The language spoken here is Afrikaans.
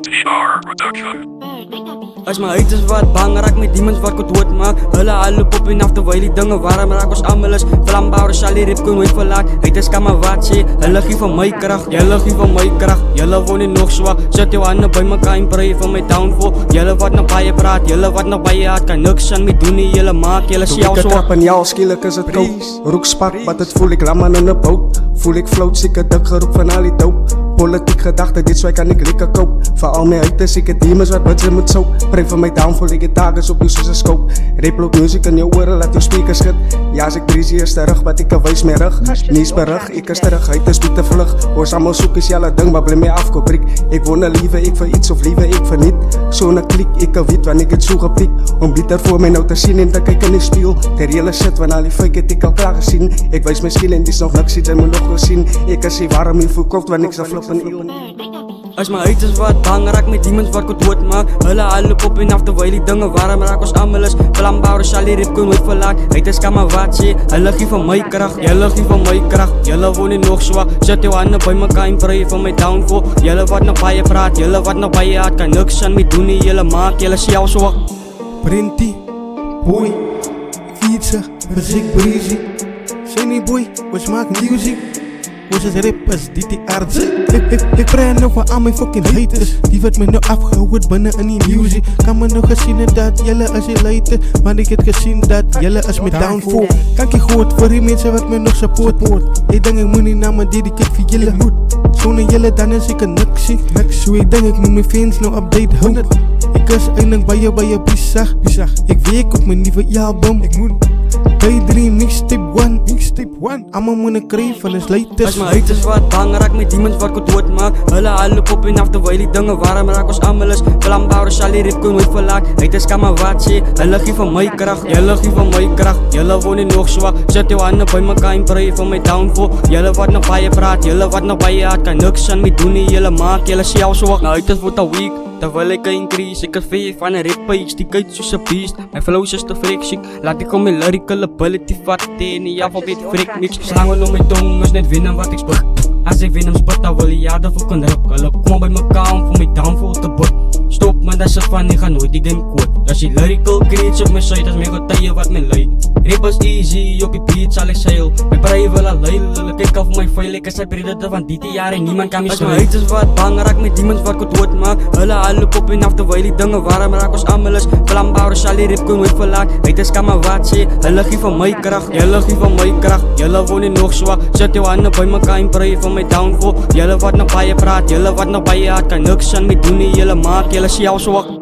NTR Production. As my haters wat bang raak met demons wat ek dood maak. Hulle al loop op en af terwyl die dinge warm raak. Ons almal is vlambaar, sal die rip kon nooit verlaat. Haters kan maar wat sê, hulle gee van my krag. Julle gee van my krag, julle word nie nog swak. Sit jou hande by mekaar en pray vir my downfall. Julle wat nog baie praat, julle wat nog baie hard kan niks aan my doen nie. Julle maak julle self so. Trap en jou skielik is het koud. Roek spark, wat het voel ek lammen in 'n boot. Voel ek float, sieke dik geroep van al die dope. Politiek gedachte, dit zwaai kan ik lekker koop. Voor al mijn haters, ik het demons wat bitchen moet soap. Pray voor mij downfall, ik het targets op je soos een scope. Repload music in je oren, laat je speakers schud. Ja, als ik breezy is terug, wat ik wijs mijn rug. Niets berug, ik is terug, haters bied de vlug. Hoor allemaal zoek is jelle ding, maar blijf mij afkoprik. Ik woon een liever, ik voor iets of liever, ik voor niet. Zo'n klik, ik kan weet wanneer ik het zo gepiek. Om beter voor mij nou te zien en te kijken in de spiel. De reële shit, wanneer al die fake het ik al klaar gezien. Ik wijs mijn skill en die is nog niks, zijn me nog gezien. Ik kan zien waarom je verkoopt, wanneer ik zal flippen. As my haters wat bang raak met demons wat ek dood maak. Hulle al loop op en af terwyl die dinge warm raak. Ons almal is vlambaar, sal die rip kon nooit verlaat. Haters kan maar wat sê, hulle gee van my krag. Julle gee van my krag, julle word nie nog swak. Sit jou hande by mekaar en pray vir my downfall. Julle wat nog baie praat, julle wat nog baie hard kan niks aan my doen nie. Julle maak julle self swak. Printy, boy, fietsen, muziek breezy. Sunny boy, we maak music. Was het rappers die arts. Ik praat nou van al mijn fucking haters. Die wordt me nou afgehoord binnen in die music. Kan me nog gezien dat jelle als je leiter. Maar ik heb gezien dat jelle als me downfall. Kan ik goed voor die mensen wat me nog support. Ik denk ik moet niet naar me dedicate voor jelle hoed. Zonder jelle dan is ik een niks zie. Zo ik denk ik moet mijn fans nou update houden. Ik is eindelijk bij je bizar. Ik werk op mijn nieuwe album. Ik moet Daydream mixtape 1. Allemaal moeten krijgen van de slijters. As my haters wat bang raak met demons wat ek dood maak. Hulle al loop op en af terwyl die dinge warm raak. Ons almal is vlambaar, sal die rip kon nooit verlaat. Haters kan maar wat sê, hulle gee van my krag. Julle gee van my krag, julle word nie nog swak. Sit jou hande by mekaar en pray vir my downfall. Julle wat nog baie praat, julle wat nog baie hard kan niks aan my doen nie. Julle maak julle self swak. Nou haters word al weak. Terwyl ek increase, ek het vir van 'n rap page, die kyk soos 'n beast. My flows is te freak chic, laat ek om my lyrical ability vat en die alfabet freak mix. Slangen om my tong is net winnen wat ek spit. As ek wen spit, dan wil die jade voor kan ruk. Hulle kom by mekaar om vir my downfall te bot. Stop man, dat is van, ek gaan nooit die game quote. As die lyrical creates op my side, as my getuie wat my lei. Rap is easy, op die beat sal ek sail. My praai wil al leil, hulle kyk af my veil. Ek is een predator van die jare, niemand kan my smail. As my haters wat bang raak met demons wat ek dood maak. Hulle al loop op en af terwyl die dinge warm raak. Ons almal is vlambaar, sal die rip kon nooit verlaat. Haters kan maar wat sê, hulle gee van my krag. Julle gee van my krag, julle word nie nog swak. Sit jou hande by mekaar en pray vir my downfall. Julle wat nog baie praat, julle wat nog baie hard kan niks aan my doen nie. Julle maak julle self swak.